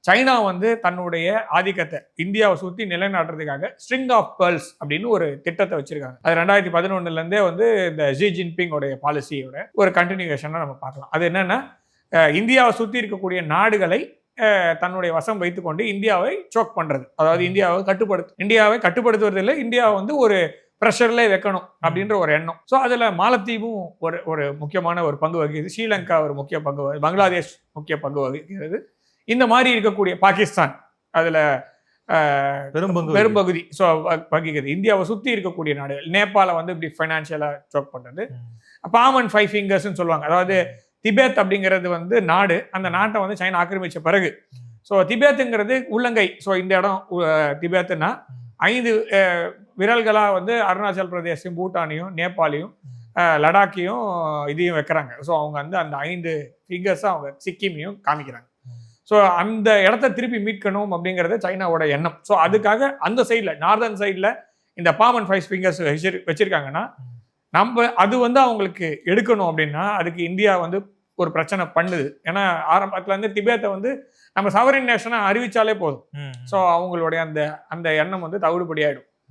China வந்து தன்னுடைய ஆதிக்கத்தை இந்தியாவை சுற்றி நிலைநாட்டுறதுக்காக ஸ்ட்ரிங் ஆஃப் பேர்ல்ஸ் அப்படின்னு ஒரு திட்டத்தை வச்சிருக்காங்க. அது 2011 வந்து இந்த ஜி ஜின்பிங்கோடைய பாலிசியோட ஒரு கண்டினியூஷனாக நம்ம பார்க்கலாம். அது என்னன்னா, இந்தியாவை சுற்றி இருக்கக்கூடிய நாடுகளை தன்னுடைய வசம் வைத்துக்கொண்டு இந்தியாவை சோக் பண்றது, அதாவது இந்தியாவை கட்டுப்படுத்துவதில்லை, இந்தியாவை வந்து ஒரு ப்ரெஷர்ல வைக்கணும் அப்படின்ற ஒரு எண்ணம். ஸோ அதில் மாலத்தீவும் ஒரு முக்கியமான ஒரு பங்கு வகிக்குது, ஸ்ரீலங்கா ஒரு முக்கிய பங்கு, பங்களாதேஷ் முக்கிய பங்கு வகிக்கிறது. இந்த மாதிரி இருக்கக்கூடிய பாகிஸ்தான் அதுல பெரும்பகுதி வகிக்குது. இந்தியாவை சுற்றி இருக்கக்கூடிய நாடுகள், நேபாளை வந்து இப்படி ஃபைனான்சியலாக சோக் பண்ணுறது. பாமன் 5 ஃபிங்கர்ஸ்ன்னு சொல்லுவாங்க. அதாவது திபேத் அப்படிங்கிறது வந்து நாடு, அந்த நாட்டை வந்து சைனா ஆக்கிரமிச்ச பிறகு ஸோ திபேத்துங்கிறது உள்ளங்கை. ஸோ இந்த இடம் திபேத்துன்னா 5 விரல்களாக வந்து அருணாச்சல் பிரதேசையும் பூட்டானையும் நேபாளையும் லடாக்கையும் இதையும் வைக்கிறாங்க. ஸோ அவங்க வந்து அந்த 5 ஃபிங்கர்ஸை அவங்க சிக்கிமையும் காமிக்கிறாங்க. ஸோ அந்த இடத்த திருப்பி மீட்கணும் அப்படிங்கிறது சைனாவோட எண்ணம். ஸோ அதுக்காக அந்த சைடில், நார்தர்ன் சைடில் இந்த பாமன் 5 ஃபிங்கர்ஸ் வச்சிருக்காங்கன்னா, அது வந்து அவங்களுக்கு எடுக்கணும் அப்படின்னா அதுக்கு இந்தியா வந்து ஒரு பிரச்சனை பண்ணுது. ஏன்னா ஆரம்பத்துல இருந்து திபேத்தை வந்து நம்ம சவரின் நேஷனா அறிவிச்சாலே போதும். ஸோ அவங்களுடைய அந்த எண்ணம் வந்து தவிடுபடி ஆயிடும்.